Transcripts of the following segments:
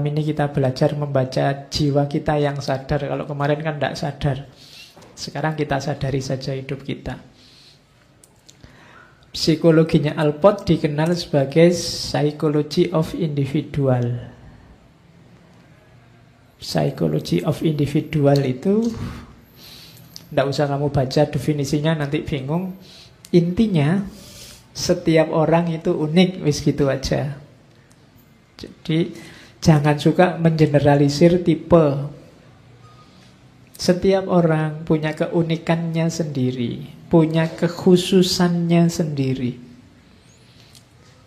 ini kita belajar membaca jiwa kita yang sadar. Kalau kemarin kan tidak sadar. Sekarang kita sadari saja hidup kita. Psikologinya Alport dikenal sebagai psychology of individual. Psychology of individual itu tidak usah kamu baca definisinya, nanti bingung. Intinya setiap orang itu unik, wis gitu aja. Jadi jangan suka mengeneralisir tipe. Setiap orang punya keunikannya sendiri, punya kekhususannya sendiri.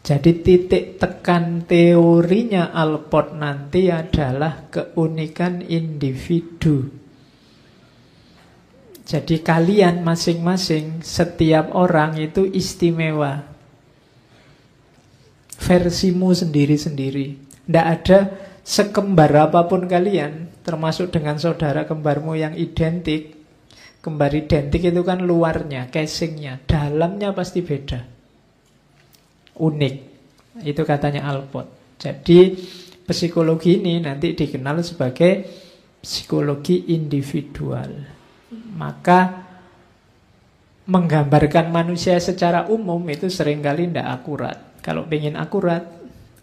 Jadi titik tekan teorinya Alport nanti adalah keunikan individu. Jadi kalian masing-masing, setiap orang itu istimewa. Versimu sendiri-sendiri. Tidak ada sekembar apapun kalian, termasuk dengan saudara kembarmu yang identik. Kembar identik itu kan luarnya, casingnya, dalamnya pasti beda. Unik. Itu katanya Alport. Jadi psikologi ini nanti dikenal sebagai psikologi individual. Maka menggambarkan manusia secara umum itu seringkali tidak akurat. Kalau ingin akurat,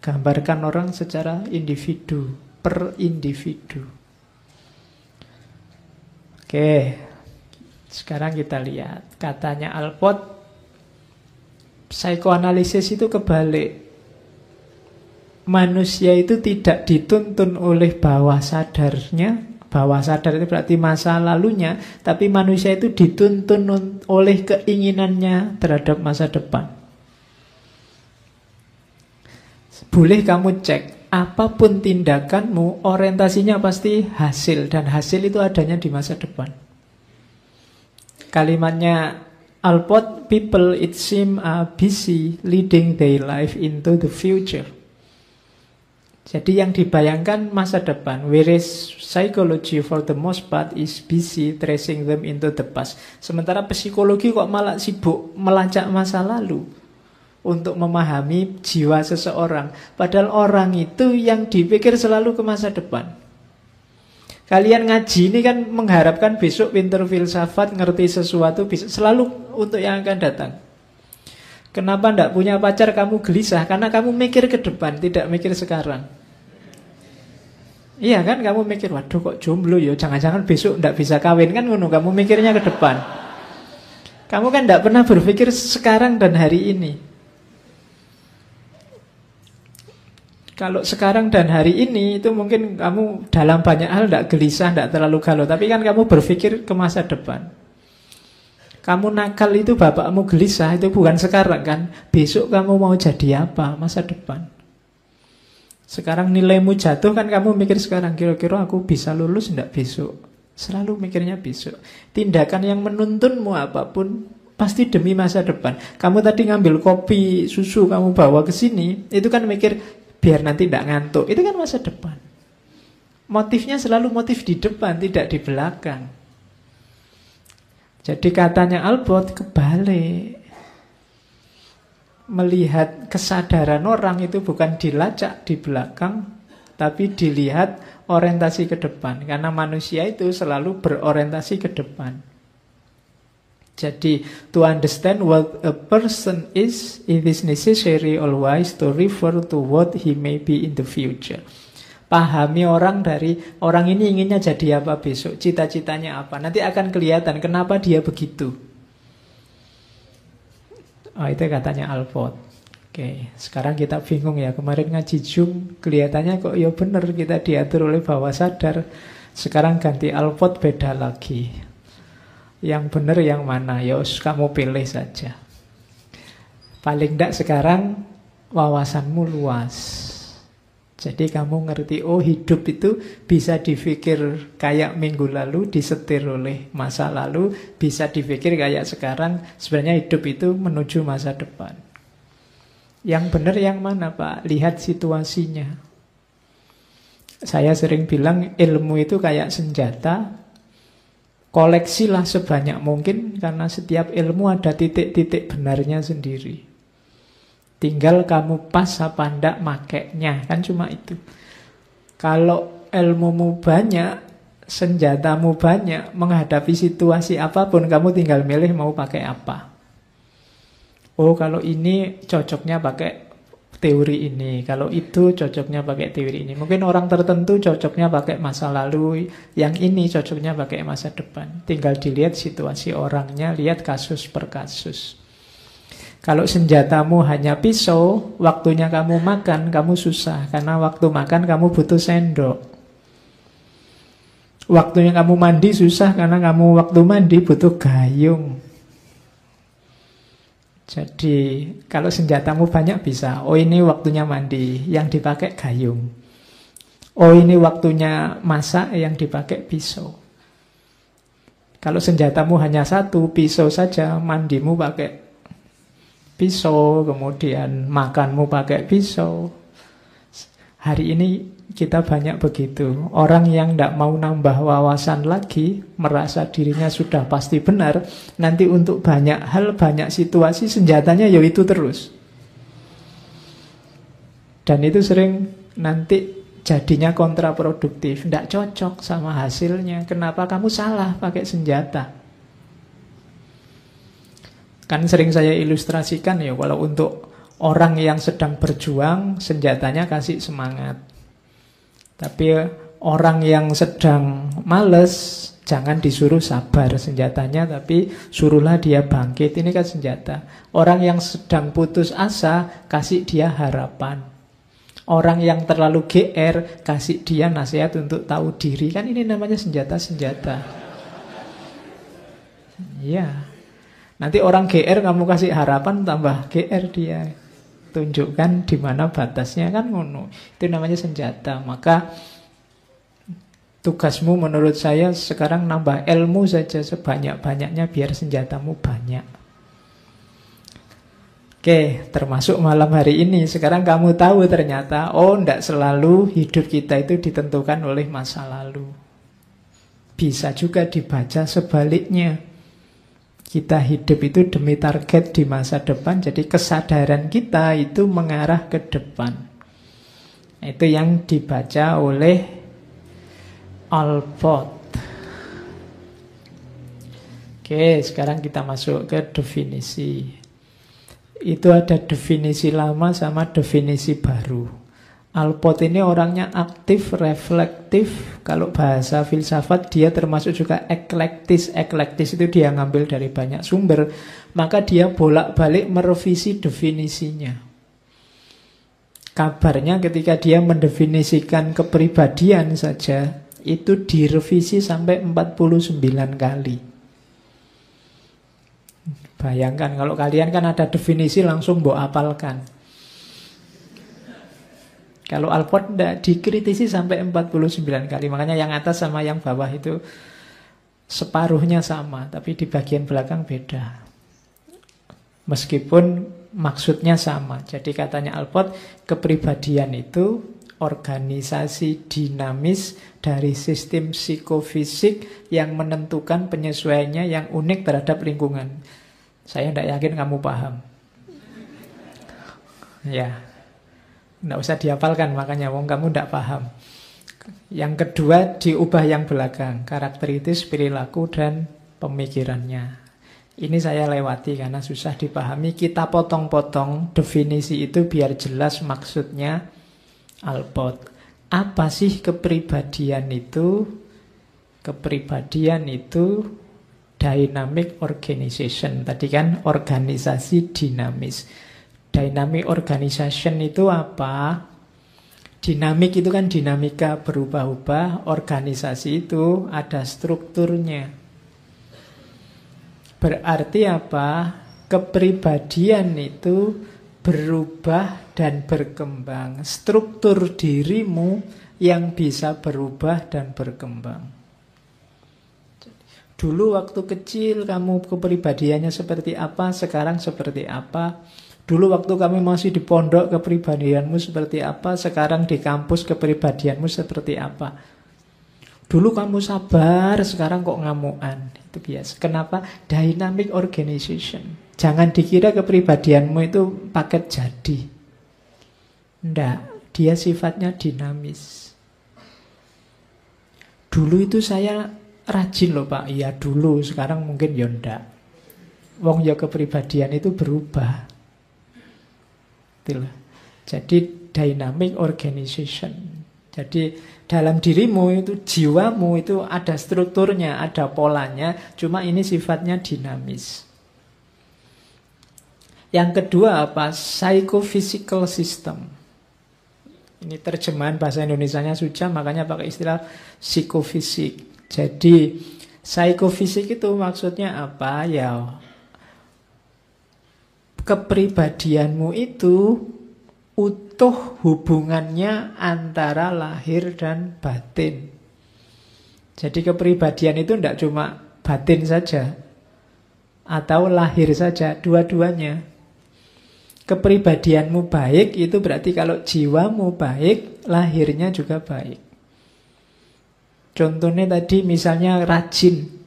gambarkan orang secara individu, per individu. Oke, sekarang kita lihat. Katanya Alport, psikoanalisis itu kebalik. Manusia itu tidak dituntun oleh bawah sadarnya. Bawah sadar itu berarti masa lalunya. Tapi manusia itu dituntun oleh keinginannya terhadap masa depan. Boleh kamu cek, apapun tindakanmu, orientasinya pasti hasil. Dan hasil itu adanya di masa depan. Kalimatnya Alport, people it seem are busy leading their life into the future. Jadi yang dibayangkan masa depan, whereas psychology for the most part is busy tracing them into the past. Sementara psikologi kok malah sibuk melacak masa lalu untuk memahami jiwa seseorang. Padahal orang itu yang dipikir selalu ke masa depan. Kalian ngaji ini kan mengharapkan besok pinter filsafat, ngerti sesuatu, bisa selalu untuk yang akan datang. Kenapa tidak punya pacar kamu gelisah? Karena kamu mikir ke depan, tidak mikir sekarang. Iya kan, kamu mikir, waduh kok jomblo ya, jangan-jangan besok tidak bisa kawin kan, kamu mikirnya ke depan. Kamu kan tidak pernah berpikir sekarang dan hari ini. Kalau sekarang dan hari ini itu mungkin kamu dalam banyak hal tidak gelisah, tidak terlalu galau. Tapi kan kamu berpikir ke masa depan. Kamu nakal itu bapakmu gelisah, itu bukan sekarang kan. Besok kamu mau jadi apa, masa depan. Sekarang nilaimu jatuh kan kamu mikir sekarang, kira-kira aku bisa lulus tidak besok. Selalu mikirnya besok. Tindakan yang menuntunmu apapun pasti demi masa depan. Kamu tadi ngambil kopi, susu, kamu bawa ke sini, itu kan mikir biar nanti tidak ngantuk. Itu kan masa depan. Motifnya selalu motif di depan, tidak di belakang. Jadi katanya Alport kebalik. Melihat kesadaran orang itu bukan dilacak di belakang, tapi dilihat orientasi ke depan. Karena manusia itu selalu berorientasi ke depan. Jadi, to understand what a person is, it is necessary always to refer to what he may be in the future. Pahami orang dari, orang ini inginnya jadi apa besok, cita-citanya apa. Nanti akan kelihatan kenapa dia begitu. Oh, itu katanya Alport. Oke, sekarang kita bingung ya. Kemarin ngaji Zoom, kelihatannya kok ya benar kita diatur oleh bawah sadar. Sekarang ganti Alport beda lagi. Yang benar yang mana? Ya kamu pilih saja. Paling tidak sekarang wawasanmu luas. Jadi kamu ngerti, oh hidup itu bisa dipikir kayak minggu lalu, disetir oleh masa lalu, bisa dipikir kayak sekarang. Sebenarnya hidup itu menuju masa depan. Yang benar yang mana Pak? Lihat situasinya. Saya sering bilang ilmu itu kayak senjata. Koleksilah sebanyak mungkin, karena setiap ilmu ada titik-titik benarnya sendiri. Tinggal kamu pas apa ndak makainya, kan cuma itu. Kalau ilmumu banyak, senjatamu banyak, menghadapi situasi apapun, kamu tinggal milih mau pakai apa. Oh, kalau ini cocoknya pakai teori ini, kalau itu cocoknya pakai teori ini. Mungkin orang tertentu cocoknya pakai masa lalu, yang ini cocoknya pakai masa depan. Tinggal dilihat situasi orangnya, lihat kasus per kasus. Kalau senjatamu hanya pisau, waktunya kamu makan, kamu susah. Karena waktu makan kamu butuh sendok. Waktunya kamu mandi susah, karena kamu waktu mandi butuh gayung. Jadi kalau senjatamu banyak bisa. Oh, ini waktunya mandi, yang dipakai gayung. Oh, ini waktunya masak, yang dipakai pisau. Kalau senjatamu hanya satu, pisau saja, mandimu pakai pisau, kemudian makanmu pakai pisau. Hari ini kita banyak begitu. Orang yang tidak mau nambah wawasan lagi, merasa dirinya sudah pasti benar, nanti untuk banyak hal, banyak situasi, senjatanya ya itu terus. Dan itu sering nanti jadinya kontraproduktif, tidak cocok sama hasilnya. Kenapa kamu salah pakai senjata? Kan sering saya ilustrasikan ya, kalau untuk orang yang sedang berjuang, senjatanya kasih semangat. Tapi orang yang sedang males, jangan disuruh sabar senjatanya, tapi suruhlah dia bangkit. Ini kan senjata. Orang yang sedang putus asa, kasih dia harapan. Orang yang terlalu GR, kasih dia nasihat untuk tahu diri. Kan ini namanya senjata-senjata. Ya. Nanti orang GR kamu kasih harapan, tambah GR dia. Tunjukkan di mana batasnya, kan ngono. Itu namanya senjata. Maka tugasmu menurut saya sekarang nambah ilmu saja sebanyak-banyaknya biar senjatamu banyak. Oke, termasuk malam hari ini. Sekarang kamu tahu ternyata, oh, tidak selalu hidup kita itu ditentukan oleh masa lalu. Bisa juga dibaca sebaliknya. Kita hidup itu demi target di masa depan, jadi kesadaran kita itu mengarah ke depan. Itu yang dibaca oleh Alport. Oke, sekarang kita masuk ke definisi. Itu ada definisi lama sama definisi baru. Alport ini orangnya aktif, reflektif. Kalau bahasa filsafat dia termasuk juga eklektis. Eklektis itu dia ngambil dari banyak sumber. Maka dia bolak-balik merevisi definisinya. Kabarnya ketika dia mendefinisikan kepribadian saja, itu direvisi sampai 49 kali. Bayangkan kalau kalian kan ada definisi langsung mbok apalkan. Kalau Alport tidak, dikritisi sampai 49 kali. Makanya yang atas sama yang bawah itu separuhnya sama, tapi di bagian belakang beda. Meskipun maksudnya sama. Jadi katanya Alport, kepribadian itu organisasi dinamis dari sistem psikofisik yang menentukan penyesuaiannya yang unik terhadap lingkungan. Saya tidak yakin kamu paham. Ya. Tidak usah dihafalkan, makanya wong kamu tidak paham. Yang kedua, diubah yang belakang, karakteritis, perilaku, dan pemikirannya. Ini saya lewati karena susah dipahami. Kita potong-potong definisi itu biar jelas maksudnya Alport. Apa sih kepribadian itu? Kepribadian itu dynamic organization. Tadi kan organisasi dinamis. Dynamic organization itu apa? Dinamik itu kan dinamika berubah-ubah. Organisasi itu ada strukturnya. Berarti apa? Kepribadian itu berubah dan berkembang. Struktur dirimu yang bisa berubah dan berkembang. Dulu waktu kecil kamu kepribadiannya seperti apa, sekarang seperti apa. Dulu waktu kami masih di pondok kepribadianmu seperti apa, sekarang di kampus kepribadianmu seperti apa. Dulu kamu sabar, sekarang kok ngamuan. Itu biasa. Kenapa? Dynamic organization. Jangan dikira kepribadianmu itu paket jadi. Enggak, dia sifatnya dinamis. Dulu itu saya rajin loh Pak. Iya dulu, sekarang mungkin ya ndak. Wong ya kepribadian itu berubah. Itulah. Jadi dynamic organization. Jadi dalam dirimu itu, jiwamu itu ada strukturnya, ada polanya, cuma ini sifatnya dinamis. Yang kedua apa? Psychophysical system. Ini terjemahan bahasa Indonesianya susah, makanya pakai istilah psikofisik. Jadi psikofisik itu maksudnya apa? Ya, kepribadianmu itu utuh hubungannya antara lahir dan batin. Jadi kepribadian itu tidak cuma batin saja atau lahir saja, dua-duanya. Kepribadianmu baik itu berarti kalau jiwamu baik, lahirnya juga baik. Contohnya tadi misalnya rajin.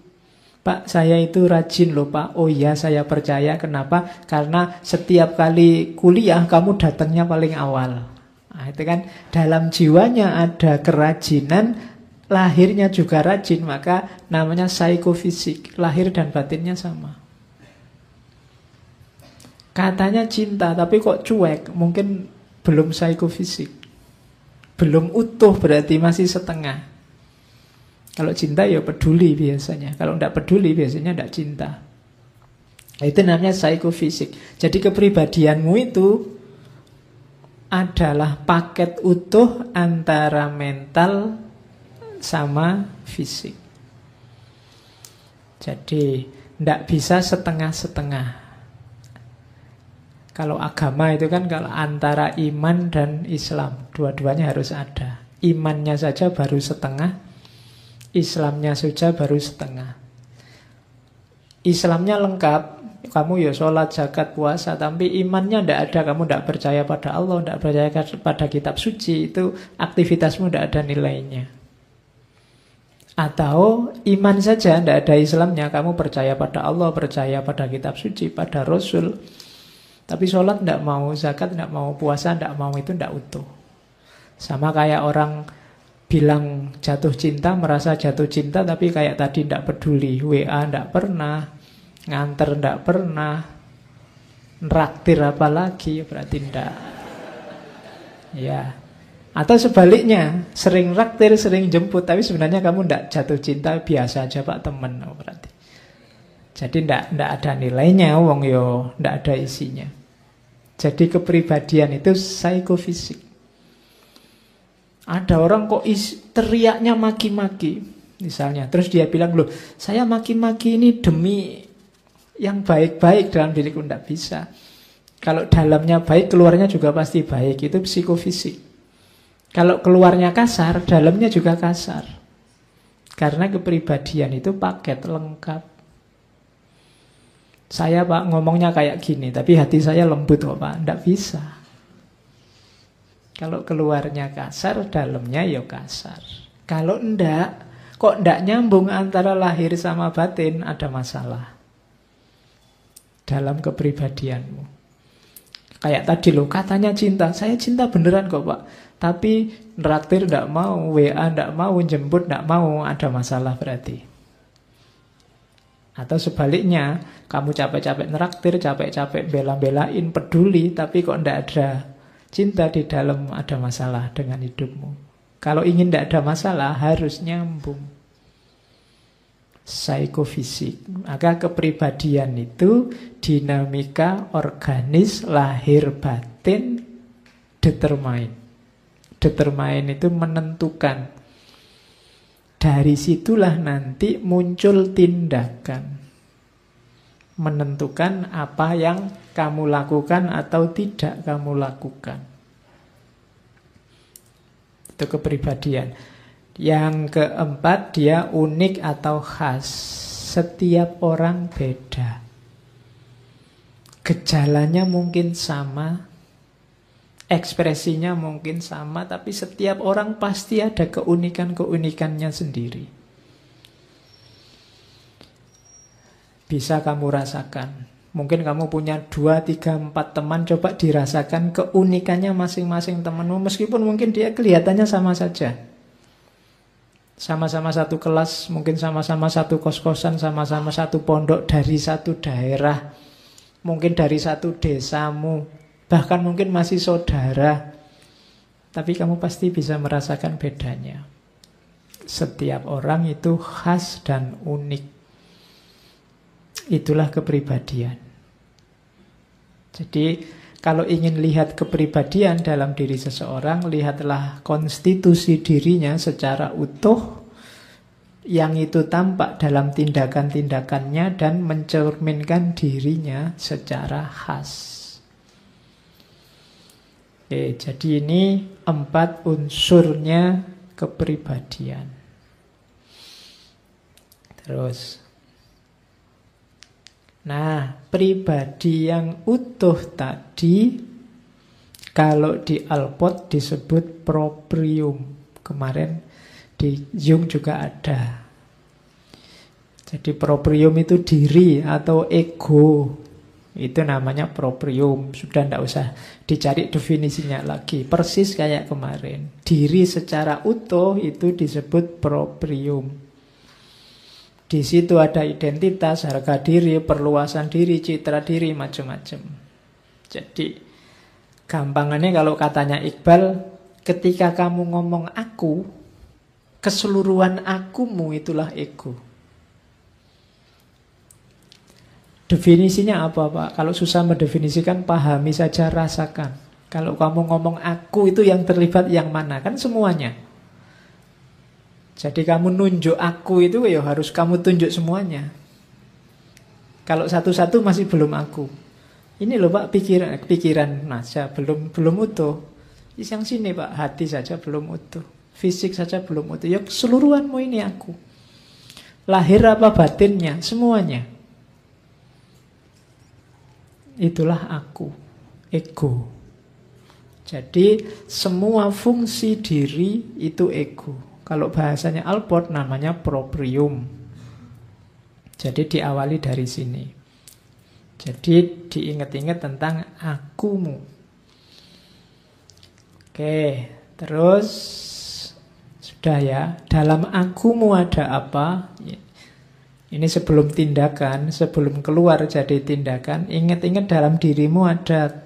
Pak, saya itu rajin loh Pak. Oh iya, saya percaya. Kenapa? Karena setiap kali kuliah kamu datangnya paling awal. Nah, itu kan dalam jiwanya ada kerajinan, lahirnya juga rajin. Maka namanya psikofisik. Lahir dan batinnya sama. Katanya cinta, tapi kok cuek. Mungkin belum psikofisik. Belum utuh, berarti masih setengah. Kalau cinta ya peduli biasanya. Kalau tidak peduli biasanya tidak cinta. Itu namanya psikofisik. Jadi kepribadianmu itu adalah paket utuh antara mental sama fisik. Jadi tidak bisa setengah-setengah. Kalau agama itu kan kalau antara iman dan Islam, dua-duanya harus ada. Imannya saja baru setengah, Islamnya saja baru setengah. Islamnya lengkap, kamu ya sholat, zakat, puasa, tapi imannya tidak ada, kamu tidak percaya pada Allah, tidak percaya pada kitab suci, itu aktivitasmu tidak ada nilainya. Atau iman saja, tidak ada Islamnya, kamu percaya pada Allah, percaya pada kitab suci, pada Rasul, tapi sholat tidak mau, zakat tidak mau, puasa tidak mau, itu tidak utuh. Sama kayak orang bilang jatuh cinta, merasa jatuh cinta, tapi kayak tadi tidak peduli. WA tidak pernah, nganter tidak pernah, nraktir apalagi, berarti tidak. Ya. Atau sebaliknya, sering nraktir, sering jemput, tapi sebenarnya kamu tidak jatuh cinta, biasa aja Pak teman, berarti. Jadi tidak ada nilainya, wong yo tidak ada isinya. Jadi kepribadian itu psikofisik. Ada orang kok teriaknya maki-maki, misalnya. Terus dia bilang, loh saya maki-maki ini demi yang baik-baik dalam diriku. Tidak bisa. Kalau dalamnya baik, keluarnya juga pasti baik. Itu psikofisik. Kalau keluarnya kasar, dalamnya juga kasar. Karena kepribadian itu paket lengkap. Saya Pak ngomongnya kayak gini, tapi hati saya lembut kok Pak. Tidak bisa. Kalau keluarnya kasar, dalamnya ya kasar. Kalau enggak, kok enggak nyambung antara lahir sama batin, ada masalah dalam kepribadianmu. Kayak tadi loh, katanya cinta. Saya cinta beneran kok Pak. Tapi nraktir enggak mau, WA enggak mau, jemput enggak mau, ada masalah berarti. Atau sebaliknya, kamu capek-capek nraktir, capek-capek bela-belain, peduli, tapi kok enggak ada cinta di dalam, ada masalah dengan hidupmu. Kalau ingin tidak ada masalah, harus nyambung. Psikofisik. Maka kepribadian itu dinamika organis, lahir batin, determine. Determine itu menentukan. Dari situlah nanti muncul tindakan. Menentukan apa yang kamu lakukan atau tidak kamu lakukan. Itu kepribadian. Yang keempat, dia unik atau khas. Setiap orang beda. Gejalanya mungkin sama, ekspresinya mungkin sama, tapi setiap orang pasti ada keunikan-keunikannya sendiri. Bisa kamu rasakan. Mungkin kamu punya 2, 3, 4 teman, coba dirasakan keunikannya masing-masing temanmu, meskipun mungkin dia kelihatannya sama saja. Sama-sama satu kelas, mungkin sama-sama satu kos-kosan, sama-sama satu pondok dari satu daerah, mungkin dari satu desamu, bahkan mungkin masih saudara. Tapi kamu pasti bisa merasakan bedanya. Setiap orang itu khas dan unik. Itulah kepribadian. Jadi kalau ingin lihat kepribadian dalam diri seseorang, lihatlah konstitusi dirinya secara utuh, yang itu tampak dalam tindakan-tindakannya dan mencerminkan dirinya secara khas. Oke, jadi ini 4 unsurnya kepribadian. Terus, nah, pribadi yang utuh tadi kalau di Alport disebut proprium. Kemarin di Jung juga ada. Jadi proprium itu diri atau ego. Itu namanya proprium. Sudah tidak usah dicari definisinya lagi. Persis kayak kemarin. Diri secara utuh itu disebut proprium. Di situ ada identitas, harga diri, perluasan diri, citra diri, macam-macam. Jadi, gampangannya kalau katanya Iqbal, ketika kamu ngomong aku, keseluruhan akumu itulah ego. Definisinya apa, Pak? Kalau susah mendefinisikan, pahami saja, rasakan. Kalau kamu ngomong aku, itu yang terlibat yang mana? Kan semuanya. Jadi kamu nunjuk aku itu ya harus kamu tunjuk semuanya. Kalau satu-satu masih belum aku. Ini loh Pak, pikiran saja belum utuh. Yang sini Pak, hati saja belum utuh. Fisik saja belum utuh. Ya keseluruhanmu ini aku. Lahir apa batinnya, semuanya. Itulah aku, ego. Jadi semua fungsi diri itu ego. Kalau bahasanya Alport namanya proprium. Jadi diawali dari sini. Jadi diingat-ingat tentang akumu. Oke, terus sudah ya. Dalam akumu ada apa? Ini sebelum tindakan, sebelum keluar jadi tindakan. Ingat-ingat dalam dirimu ada,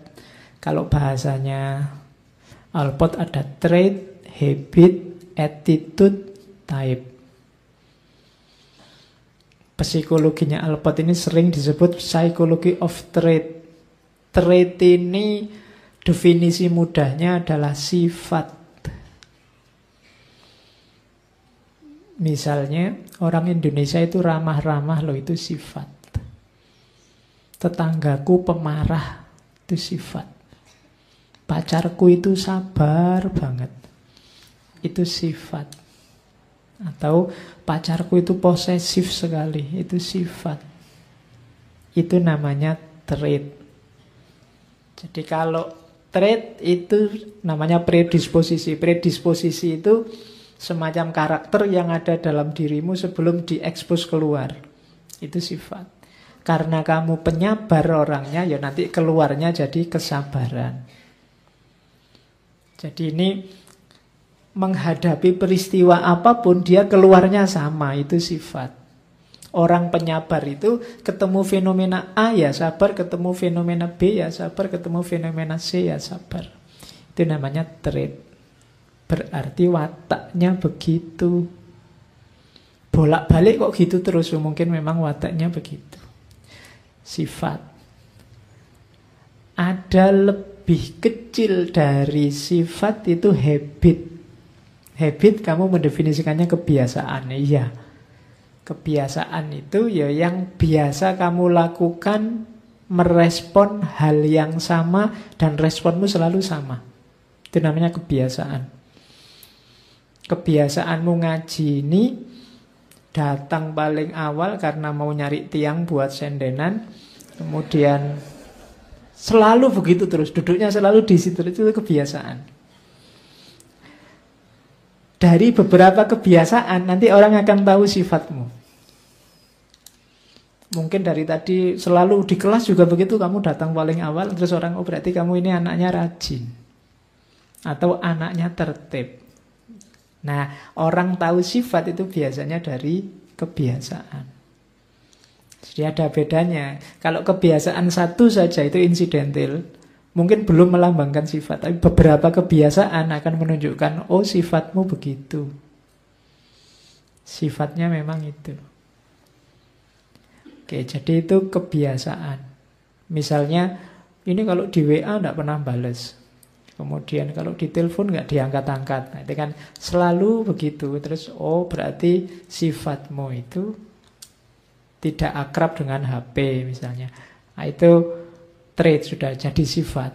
kalau bahasanya Alport ada trait, habit, attitude, type. Psikologinya Alport ini sering disebut psychology of trait. Trait ini definisi mudahnya adalah sifat. Misalnya orang Indonesia itu ramah-ramah loh, itu sifat. Tetanggaku pemarah, itu sifat. Pacarku itu sabar banget, itu sifat. Atau pacarku itu posesif sekali, itu sifat. Itu namanya trait. Jadi kalau trait itu namanya predisposisi. Predisposisi itu semacam karakter yang ada dalam dirimu sebelum diekspos keluar. Itu sifat. Karena kamu penyabar orangnya, ya nanti keluarnya jadi kesabaran. Jadi ini menghadapi peristiwa apapun, dia keluarnya sama, itu sifat. Orang penyabar itu ketemu fenomena A ya sabar, ketemu fenomena B ya sabar, ketemu fenomena C ya sabar. Itu namanya trait. Berarti wataknya begitu. Bolak-balik kok gitu terus, mungkin memang wataknya begitu. Sifat. Ada lebih kecil dari sifat itu habit. Habit kamu mendefinisikannya kebiasaan. Iya. Kebiasaan itu ya yang biasa kamu lakukan, merespon hal yang sama dan responmu selalu sama. Itu namanya kebiasaan. Kebiasaanmu ngaji ini datang paling awal karena mau nyari tiang buat sendenan, kemudian selalu begitu terus, duduknya selalu di situ, itu kebiasaan. Dari beberapa kebiasaan nanti orang akan tahu sifatmu. Mungkin dari tadi selalu di kelas juga begitu, kamu datang paling awal, terus orang, oh berarti kamu ini anaknya rajin atau anaknya tertib. Nah, orang tahu sifat itu biasanya dari kebiasaan. Jadi ada bedanya. Kalau kebiasaan satu saja itu insidental, mungkin belum melambangkan sifat. Tapi beberapa kebiasaan akan menunjukkan, oh sifatmu begitu. Sifatnya memang itu. Oke, jadi itu kebiasaan. Misalnya, ini kalau di WA tidak pernah bales. Kemudian kalau ditelepon nggak diangkat-angkat. Nah, itu kan selalu begitu. Terus, oh berarti sifatmu itu tidak akrab dengan HP misalnya. Nah, itu trait, sudah jadi sifat.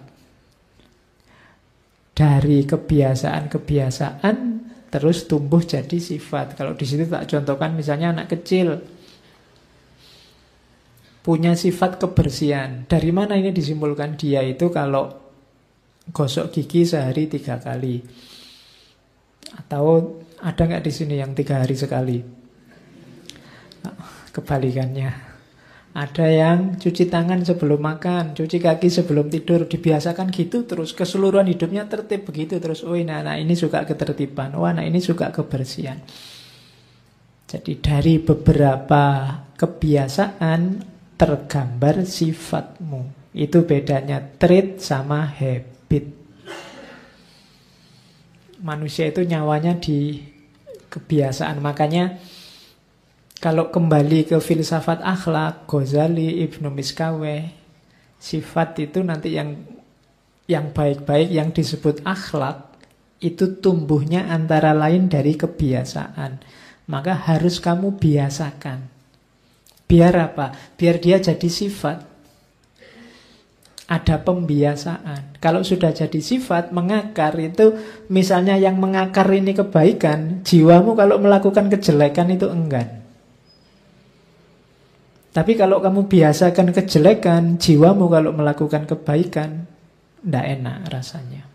Dari kebiasaan-kebiasaan terus tumbuh jadi sifat. Kalau di situ tak contohkan misalnya anak kecil punya sifat kebersihan. Dari mana ini disimpulkan? Dia itu kalau gosok gigi sehari 3 kali. Atau ada nggak di sini yang 3 hari sekali? Kebalikannya. Ada yang cuci tangan sebelum makan, cuci kaki sebelum tidur. Dibiasakan gitu terus, keseluruhan hidupnya tertib begitu terus. Oh anak ini suka ketertiban, oh anak ini suka kebersihan. Jadi dari beberapa kebiasaan tergambar sifatmu. Itu bedanya trait sama habit. Manusia itu nyawanya di kebiasaan. Makanya kalau kembali ke filsafat akhlak, Ghazali, Ibnu Miskaweh, sifat itu nanti yang baik-baik, yang disebut akhlak, itu tumbuhnya antara lain dari kebiasaan. Maka harus kamu biasakan. Biar apa? Biar dia jadi sifat. Ada pembiasaan. Kalau sudah jadi sifat, mengakar itu, misalnya yang mengakar ini kebaikan, jiwamu kalau melakukan kejelekan itu enggan. Tapi kalau kamu biasakan kejelekan, jiwamu kalau melakukan kebaikan, tidak enak rasanya.